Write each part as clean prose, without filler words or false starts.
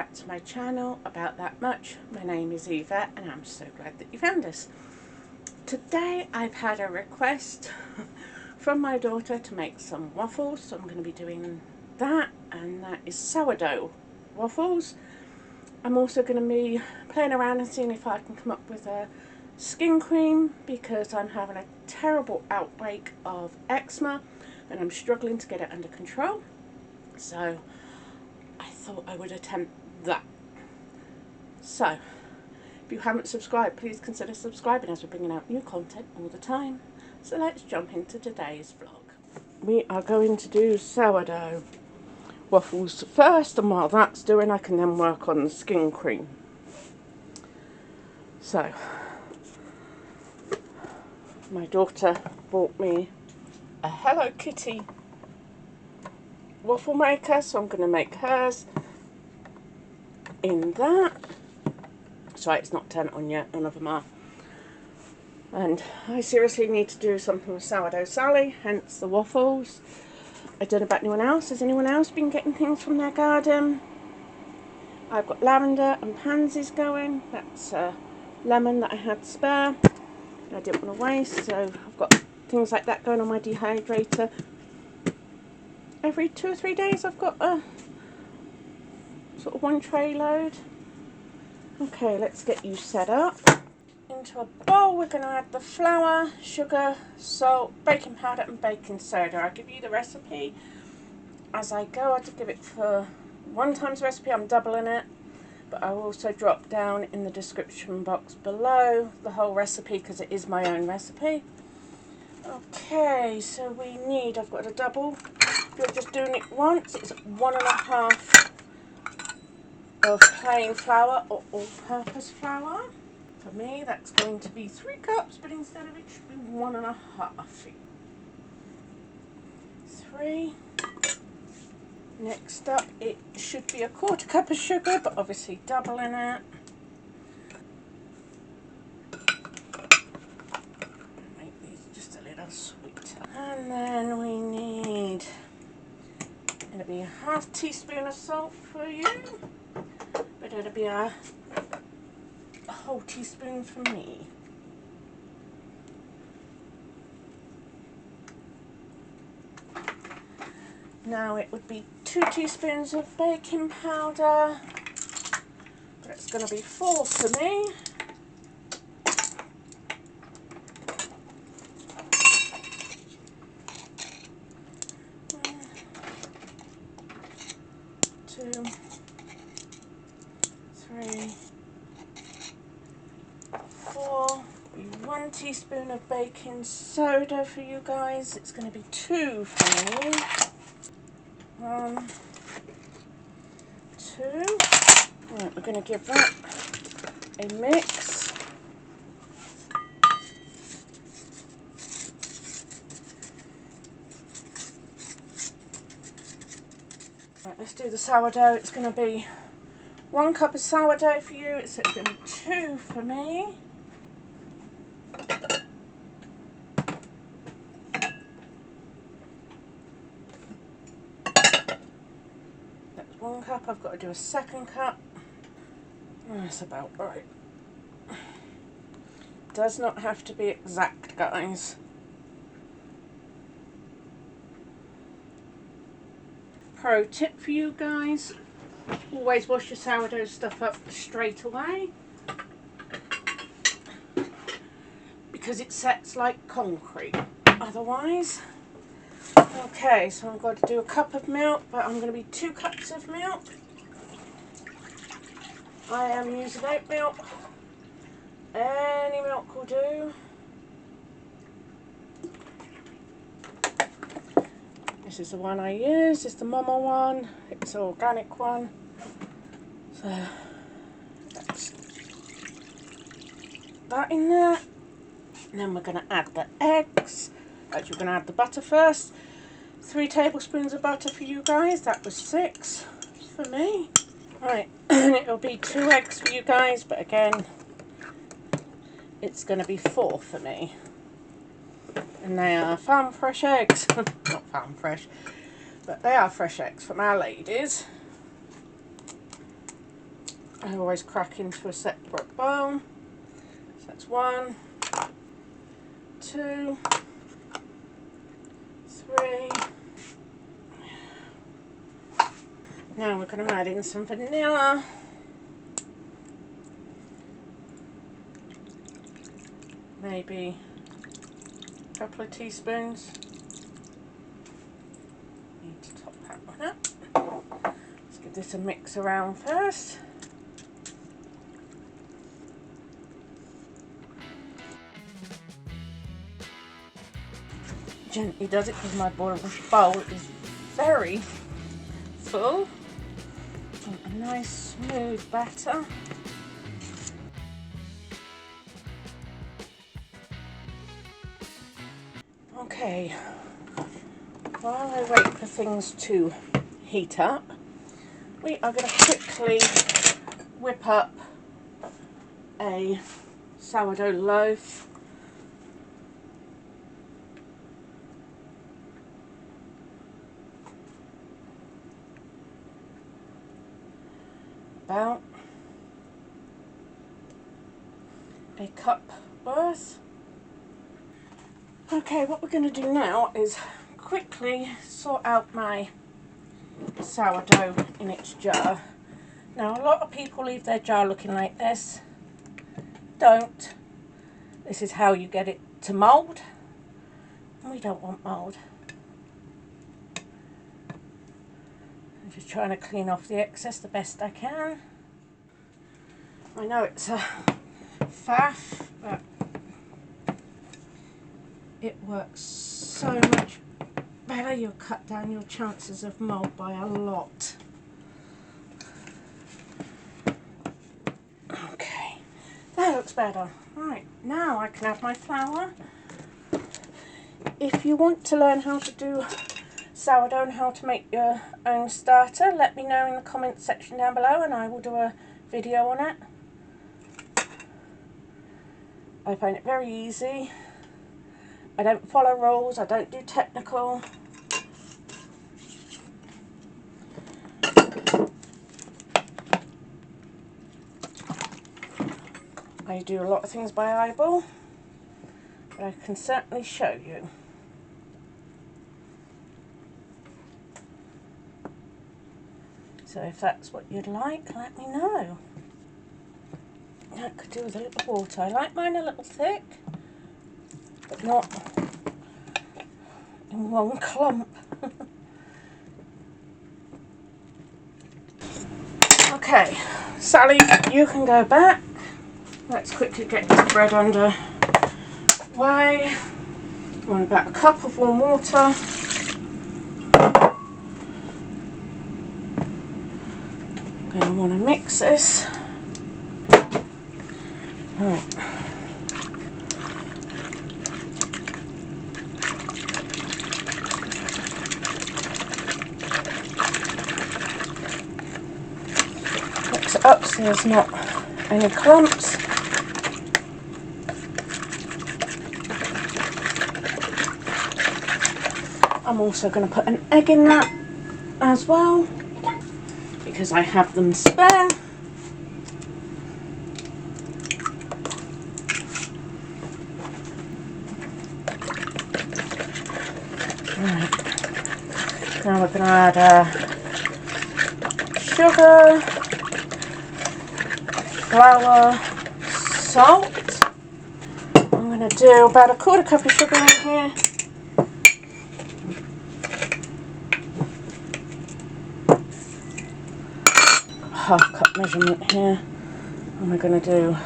back to my channel About That Much. My name is Eva and I'm so glad that you found us. Today I've had a request from my daughter to make some waffles, so I'm going to be doing that, and that is sourdough waffles. I'm also going to be playing around and seeing if I can come up with a skin cream, because I'm having a terrible outbreak of eczema and I'm struggling to get it under control. So I thought I would attempt that. So if you haven't subscribed, please consider subscribing, as we're bringing out new content all the time. So let's jump into today's vlog. We are going to do sourdough waffles first, and while that's doing, I can then work on the skin cream. So my daughter bought me a Hello Kitty waffle maker, so I'm going to make hers in that. Sorry, it's not turned on yet, none of them are. And I seriously need to do something with sourdough Sally, hence the waffles. I don't know about anyone else. Has anyone else been getting things from their garden? I've got lavender and pansies going. That's lemon that I had spare. I didn't want to waste, so I've got things like that going on my dehydrator. Every 2 or 3 days I've got a sort of 1 tray load. Okay, let's get you set up. Into a bowl we're going to add the flour, sugar, salt, baking powder and baking soda. I'll give you the recipe as I go. I did give it for 1 time's recipe, I'm doubling it, but I will also drop down in the description box below the whole recipe, because it is my own recipe. Okay, so we need, I've got a double. If you're just doing it once, it's 1.5 of plain flour or all-purpose flour. For me, that's going to be 3 cups, but instead of it should be 1.5. 3. Next up, it should be 1/4 cup of sugar, but obviously doubling it. Make these just a little sweeter. And then we need, it'll be 1/2 teaspoon of salt for you, but it'll be a whole teaspoon for me. Now it would be 2 teaspoons of baking powder, but it's going to be 4 for me. Two, 3, 4. 1 teaspoon of baking soda for you guys. It's going to be 2 for me. 1, 2. Right, we're going to give that a mix. Right, let's do the sourdough. It's going to be 1 cup of sourdough for you. It's going to be 2 for me. That's 1 cup. I've got to do a 2nd cup. That's about right. Does not have to be exact, guys. Pro tip for you guys: always wash your sourdough stuff up straight away, because it sets like concrete otherwise. Okay, so I'm going to do 1 cup of milk, but I'm going to be 2 cups of milk. I am using oat milk. Any milk will do. This is the one I use. It's the Mama one. It's the organic one. So that's that in there. And then we're going to add the eggs. Actually, we're going to add the butter first. 3 tablespoons of butter for you guys. That was 6 for me. Right, and it'll be 2 eggs for you guys, but again, it's going to be 4 for me. And they are farm fresh eggs. Not farm fresh, but they are fresh eggs from our ladies. I always crack into a separate bowl. So that's 1, 2, 3. Now we're going to add in some vanilla. Maybe a couple of teaspoons. Need to top that one up. Let's give this a mix around first. Gently does it because my bowl is very full. Want a nice smooth batter. Okay, while I wait for things to heat up, we are going to quickly whip up a sourdough loaf. About a cup worth. Okay, what we're going to do now is quickly sort out my sourdough in its jar. Now, a lot of people leave their jar looking like this. Don't. This is how you get it to mould. And we don't want mould. I'm just trying to clean off the excess the best I can. I know it's a faff, but it works so much better. You'll cut down your chances of mould by a lot. Okay, that looks better. Right, now I can add my flour. If you want to learn how to do sourdough and how to make your own starter, let me know in the comments section down below and I will do a video on it. I find it very easy. I don't follow rules, I don't do technical. I do a lot of things by eyeball, but I can certainly show you. So if that's what you'd like, let me know. I could do with a little water. I like mine a little thick, but not in one clump. Okay, Sally, you can go back. Let's quickly get this bread under way. I want about a cup of warm water. I'm going to want to mix this. Right. Mix it up so there's not any clumps. I'm also going to put an egg in that as well because I have them spare. Right. Now we're going to add sugar, flour, salt. I'm going to do about a 1/4 cup of sugar in here. Half cup measurement here, and we're going to do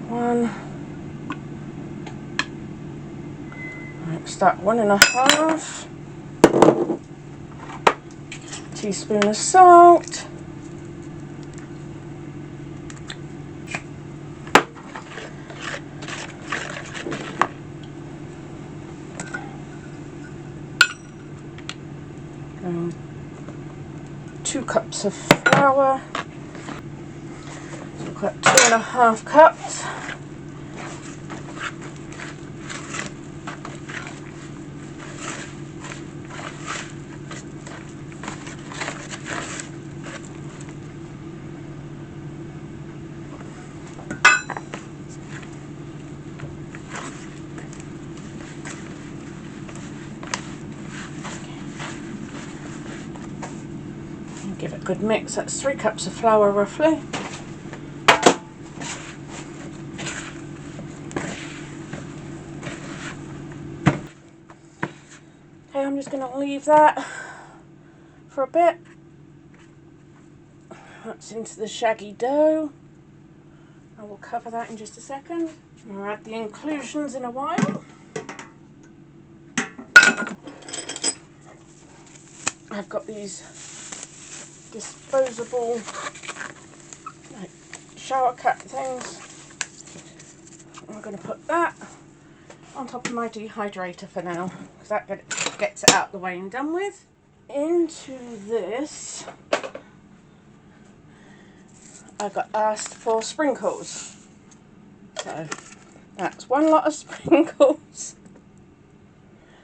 1. Right, start 1.5 teaspoon of salt. And 2 cups of flour. So we've got 2.5 cups. Give it a good mix. That's 3 cups of flour roughly. Okay, I'm just going to leave that for a bit. That's into the shaggy dough. I will cover that in just a second. I'll add the inclusions in a while. I've got these disposable like shower cap things. I'm going to put that on top of my dehydrator for now, because that gets it out of the way and done with. Into this, I got asked for sprinkles. So that's 1 lot of sprinkles.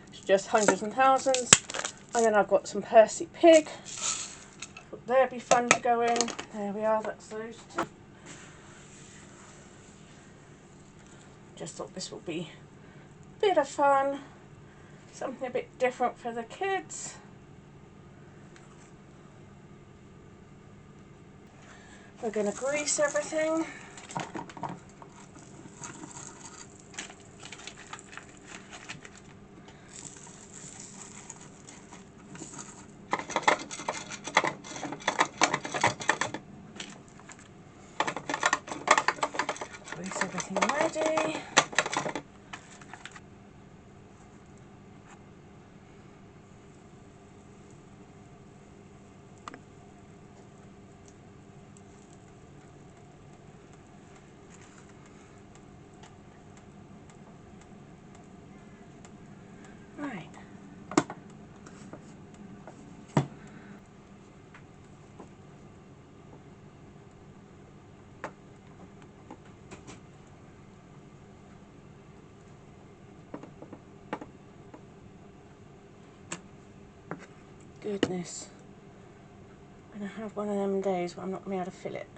It's just hundreds and thousands. And then I've got some Percy Pig. They'll be fun to go in. There we are, that's those two. Just thought this will be a bit of fun. Something a bit different for the kids. We're going to grease everything. Grease everything ready. Right. Goodness. I'm going to have one of them days where I'm not going to be able to fill it.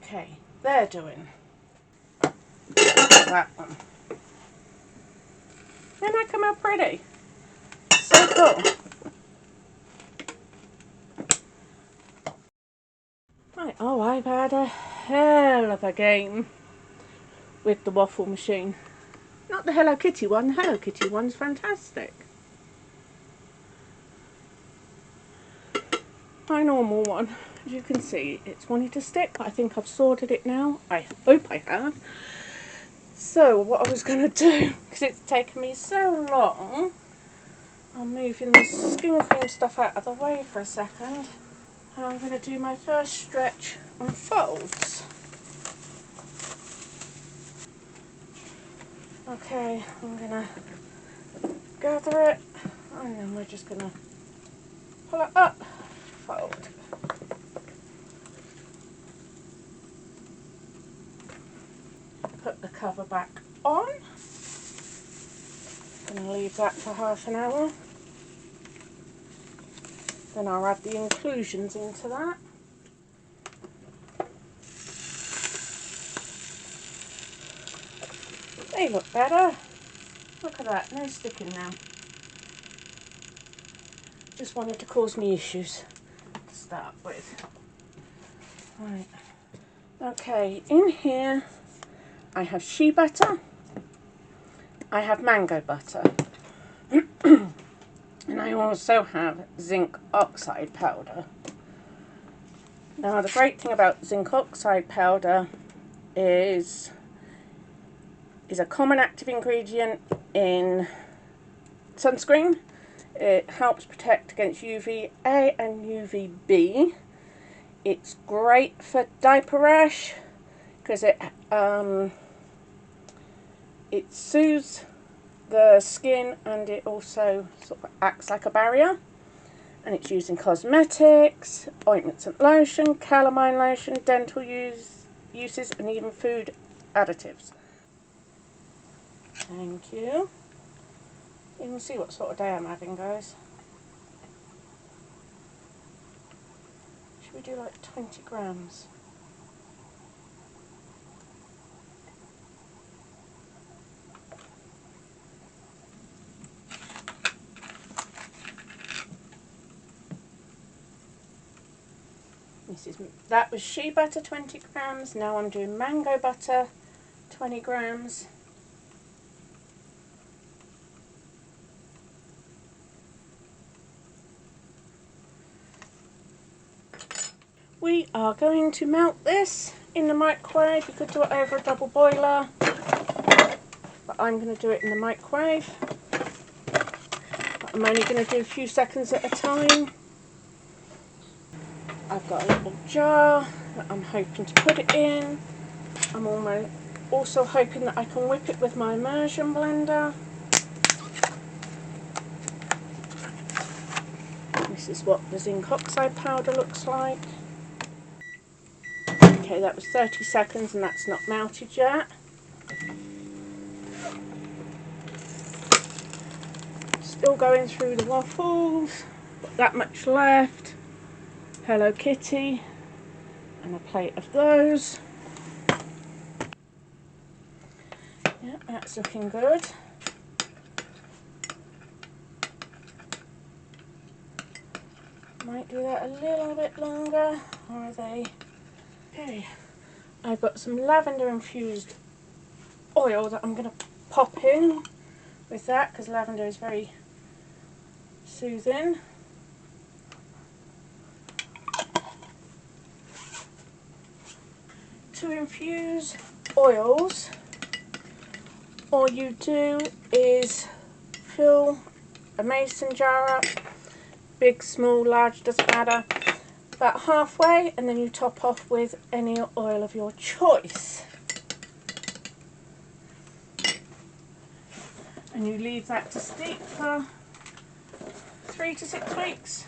Okay, they're doing that one. Didn't that come out pretty? So cool. Right, oh, I've had a hell of a game with the waffle machine. Not the Hello Kitty one, the Hello Kitty one's fantastic. My normal one, as you can see, it's wanting to stick, but I think I've sorted it now. I hope I have. So what I was going to do, because it's taken me so long, I'm moving the skin cream stuff out of the way for a second, and I'm going to do my first stretch and folds. Okay, I'm going to gather it, and then we're just going to pull it up, fold. Put the cover back on. Going to leave that for half an hour. Then I'll add the inclusions into that. They look better. Look at that, no sticking now. Just wanted to cause me issues to start with. Right. Okay, in here I have shea butter. I have mango butter. And I also have zinc oxide powder. Now the great thing about zinc oxide powder is a common active ingredient in sunscreen. It helps protect against UVA and UVB. It's great for diaper rash because it soothes the skin, and it also sort of acts like a barrier. And it's used in cosmetics, ointments and lotion, calamine lotion, dental uses, and even food additives. Thank you. You can see what sort of day I'm having, guys. Should we do like 20 grams? That was shea butter, 20 grams. Now I'm doing mango butter, 20 grams. We are going to melt this in the microwave. You could do it over a double boiler, but I'm going to do it in the microwave. But I'm only going to do a few seconds at a time. I've got a little jar that I'm hoping to put it in. I'm also hoping that I can whip it with my immersion blender. This is what the zinc oxide powder looks like. Okay, that was 30 seconds and that's not melted yet. Still going through the waffles. Got that much left. Hello Kitty. And a plate of those. Yeah, that's looking good. Might do that a little bit longer. Or are they? Okay. I've got some lavender infused oil that I'm going to pop in with that because lavender is very soothing. To infuse oils, all you do is fill a mason jar up, big, small, large, doesn't matter, about halfway, and then you top off with any oil of your choice. And you leave that to steep for 3 to 6 weeks.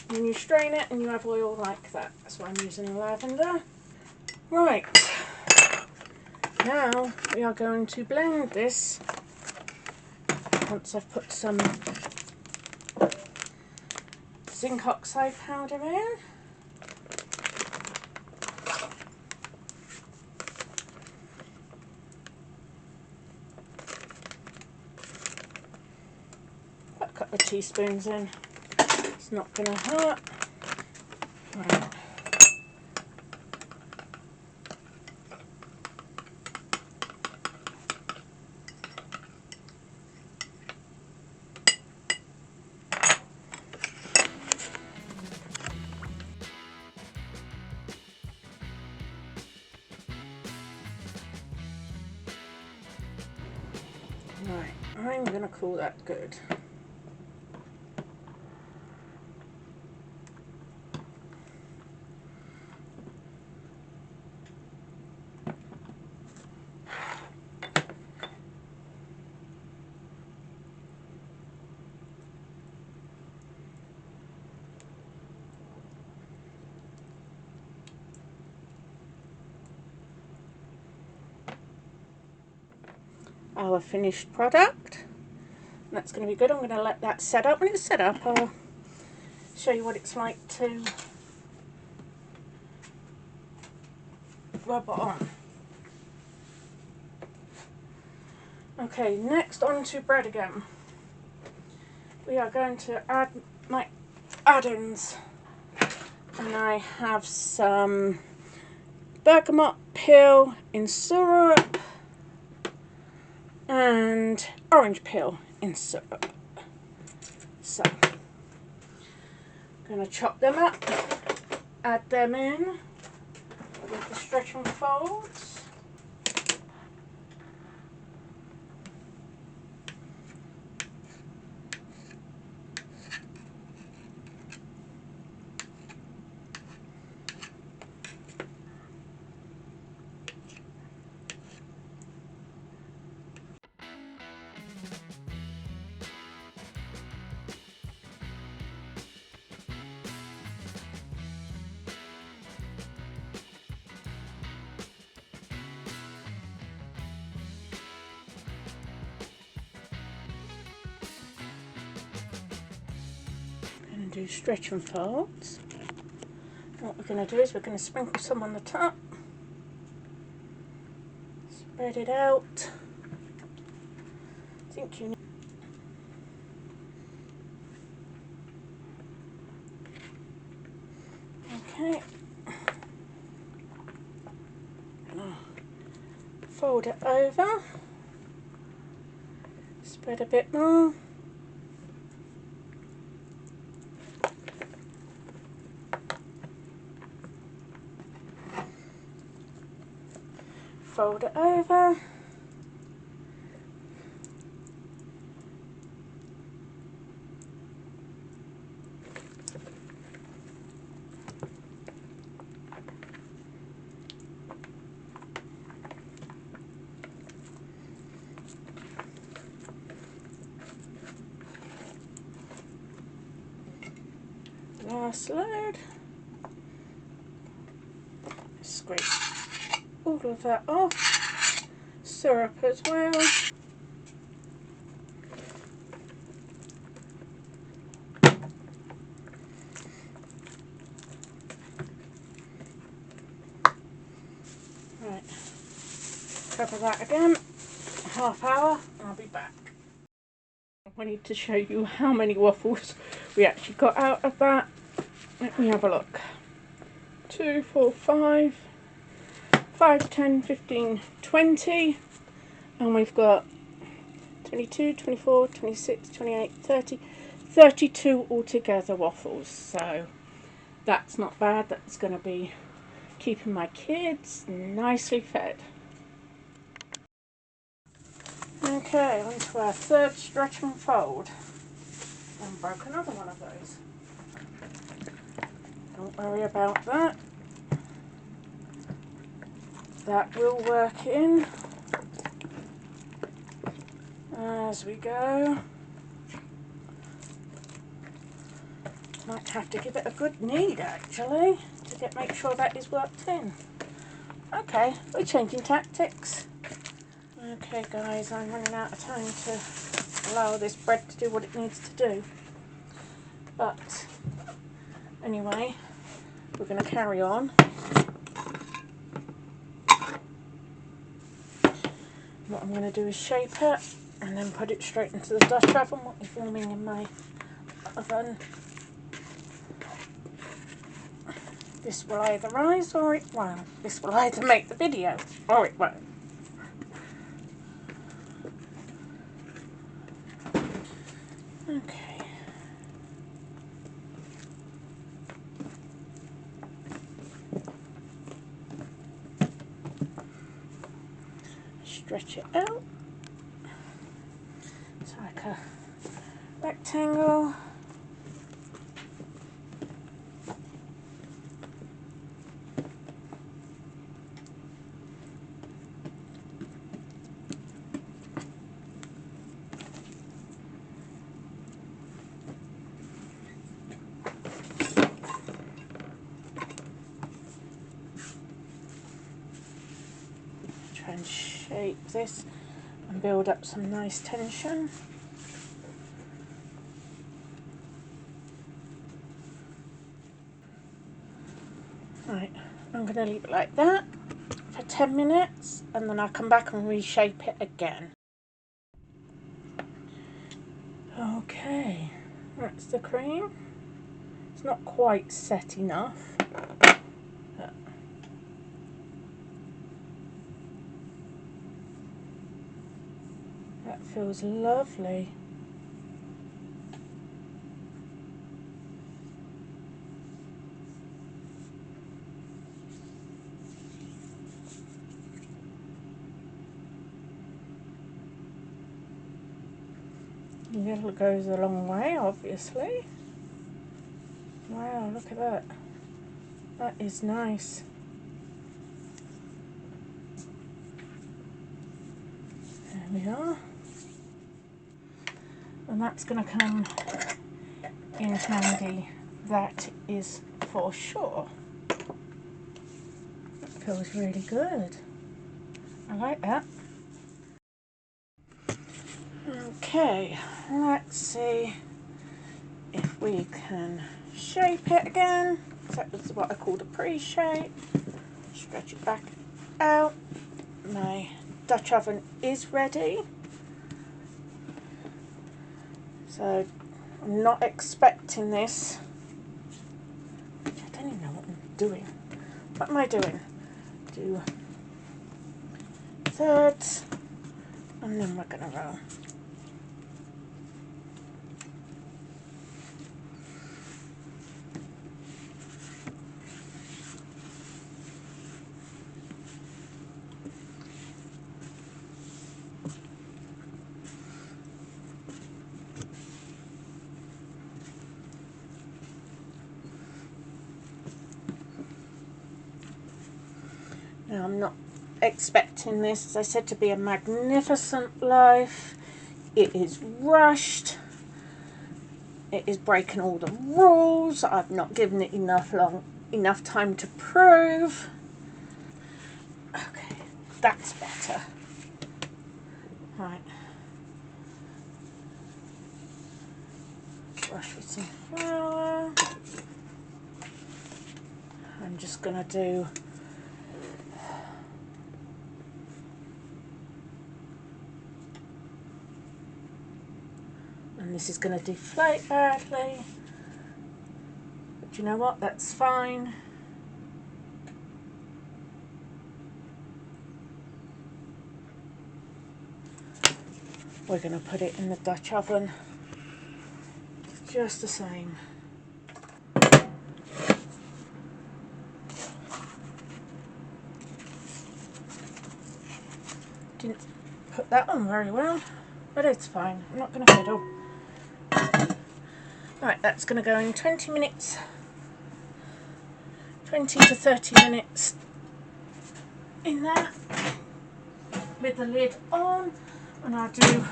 And then you strain it and you have oil like that. That's why I'm using lavender. Right, now we are going to blend this once I've put some zinc oxide powder in. Put a couple of teaspoons in, it's not going to hurt. Right. Right, I'm going to call that good. Our finished product. That's going to be good. I'm going to let that set up. When it's set up, I'll show you what it's like to rub it on. Okay, next on to bread again. We are going to add my add-ins. And I have some bergamot peel in syrup and orange peel in syrup. So, I'm going to chop them up, add them in with the stretch and folds. do stretch and folds. What we're going to do is we're going to sprinkle some on the top, spread it out. I think you need okay. Fold it over, spread a bit more. Fold it over. Last load. Scrape all of that off. Syrup as well. Right. Cover that again. Half hour. I'll be back. I need to show you how many waffles we actually got out of that. Let me have a look. 2, 4, 5, 5, 10, 15, 20, and we've got 22, 24, 26, 28, 30, 32 altogether waffles. So that's not bad. That's going to be keeping my kids nicely fed. Okay, on to our third stretch and fold. And broke another one of those. Don't worry about that. That will work in as we go. Might have to give it a good knead actually to make sure that is worked in. Okay, we're changing tactics. Okay guys, I'm running out of time to allow this bread to do what it needs to do. But anyway, we're going to carry on. What I'm going to do is shape it and then put it straight into the Dutch oven. What is warming in my oven. This will either rise or it won't. This will either make the video or it won't. Okay. Stretch it out. It's like a rectangle. Try and shape this and build up some nice tension. Right, I'm going to leave it like that for 10 minutes and then I'll come back and reshape it again. Okay, that's the cream. It's not quite set enough. That feels lovely. Yellow goes a long way, obviously. Wow, look at that. That is nice. There we are. And that's going to come in handy, that is for sure. That feels really good. I like that. Okay, let's see if we can shape it again. So that was what I called a pre-shape. Stretch it back out. My Dutch oven is ready. So I'm not expecting this. I don't even know what I'm doing. What am I doing? Do thirds, and then we're going to roll. Now I'm not expecting this, as I said, to be a magnificent loaf. It is rushed. It is breaking all the rules. I've not given it enough time to prove. Okay, that's better. Right. Brush with some flour. I'm just going to do and this is going to deflate badly, but you know what, that's fine. We're going to put it in the Dutch oven just the same. Didn't put that on very well, but it's fine. I'm not going to fiddle. Right, that's going to go in 20 minutes, 20 to 30 minutes in there with the lid on, and I'll do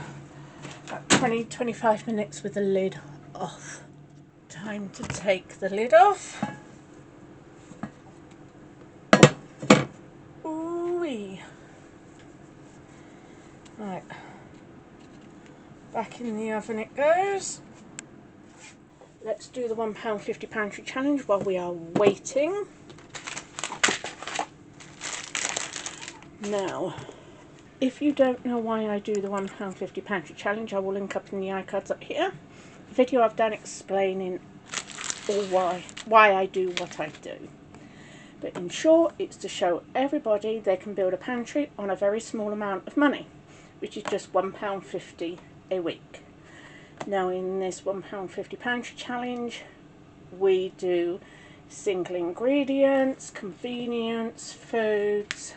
about 20-25 minutes with the lid off. Time to take the lid off. Ooh-wee. Right, back in the oven it goes. Let's do the £1.50 pantry challenge while we are waiting. Now, if you don't know why I do the £1.50 pantry challenge, I will link up in the iCards up here. A video I've done explaining why I do what I do. But in short, it's to show everybody they can build a pantry on a very small amount of money, which is just £1.50 a week. Now in this £1.50 pantry challenge, we do single ingredients, convenience, foods,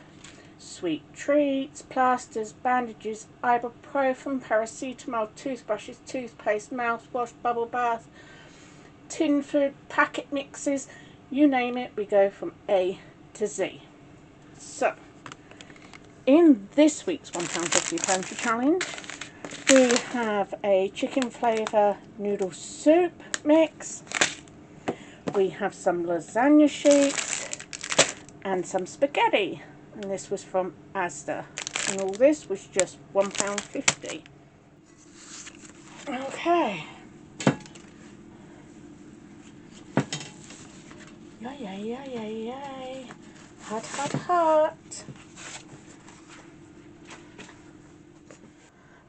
sweet treats, plasters, bandages, ibuprofen, paracetamol, toothbrushes, toothpaste, mouthwash, bubble bath, tin food, packet mixes, you name it, we go from A to Z. So, in this week's £1.50 pantry challenge, we have a chicken flavour noodle soup mix, we have some lasagna sheets, and some spaghetti, and this was from Asda, and all this was just £1.50. Okay. Yay. Hot.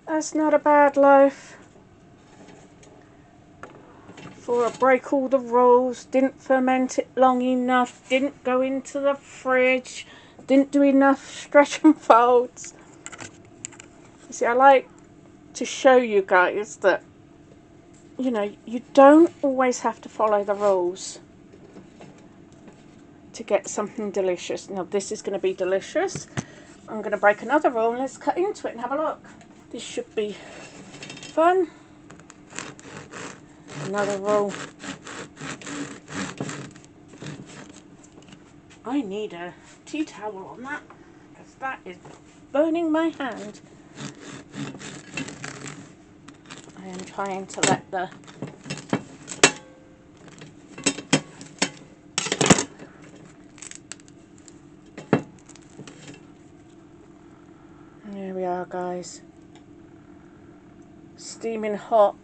That's not a bad loaf. For a break all the rules, didn't ferment it long enough, didn't go into the fridge, didn't do enough stretch and folds. You see, I like to show you guys that, you know, you don't always have to follow the rules to get something delicious. Now this is going to be delicious. I'm going to break another rule and let's cut into it and have a look. This should be fun. Another roll. I need a tea towel on that because that is burning my hand. I am trying to let the there we are, guys. Steaming hot.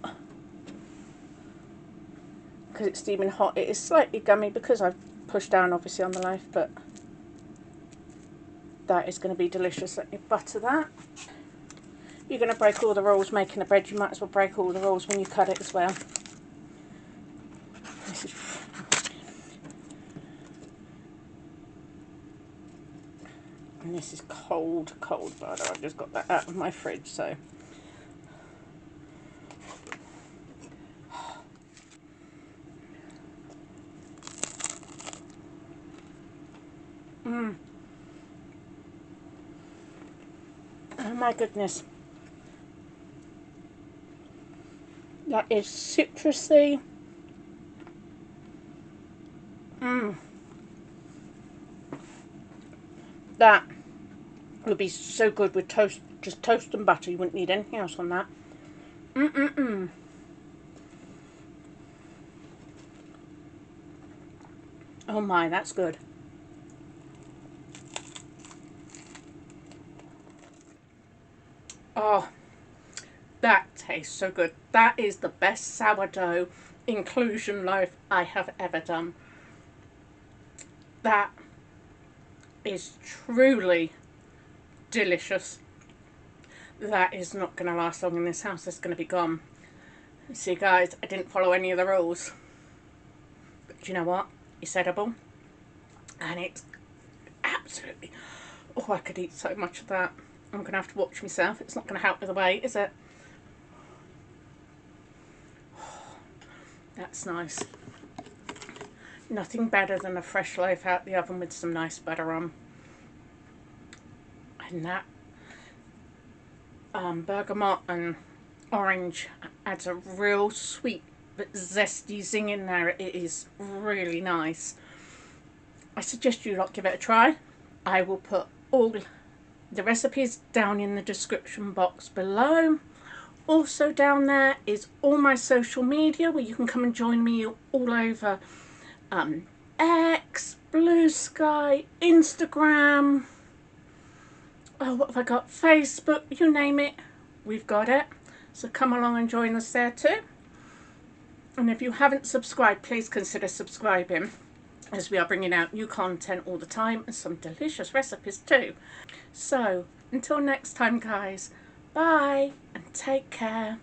because it's steaming hot. It is slightly gummy because I've pushed down obviously on the loaf, but that is going to be delicious. Let me butter that. You're going to break all the rules making the bread. You might as well break all the rules when you cut it as well. This is... And this is cold, cold butter. I've just got that out of my fridge, so... Oh my goodness. That is citrusy. That would be so good with toast, just toast and butter. You wouldn't need anything else on that. Oh my, that's good. Oh, that tastes so good. That is the best sourdough inclusion loaf I have ever done. That is truly delicious. That is not going to last long in this house. It's going to be gone. See guys, I didn't follow any of the rules. But do you know what? It's edible. And it's absolutely... Oh, I could eat so much of that. I'm going to have to watch myself. It's not going to help with the weight, is it? That's nice. Nothing better than a fresh loaf out the oven with some nice butter on. And that bergamot and orange adds a real sweet but zesty zing in there. It is really nice. I suggest you lot give it a try. I will put all the recipes down in the description box below. Also down there is all my social media where you can come and join me all over X, Blue Sky, Instagram, oh, what have I got? Facebook, you name it, we've got it. So come along and join us there too. And if you haven't subscribed, please consider subscribing, as we are bringing out new content all the time and some delicious recipes too. So until next time guys, bye and take care.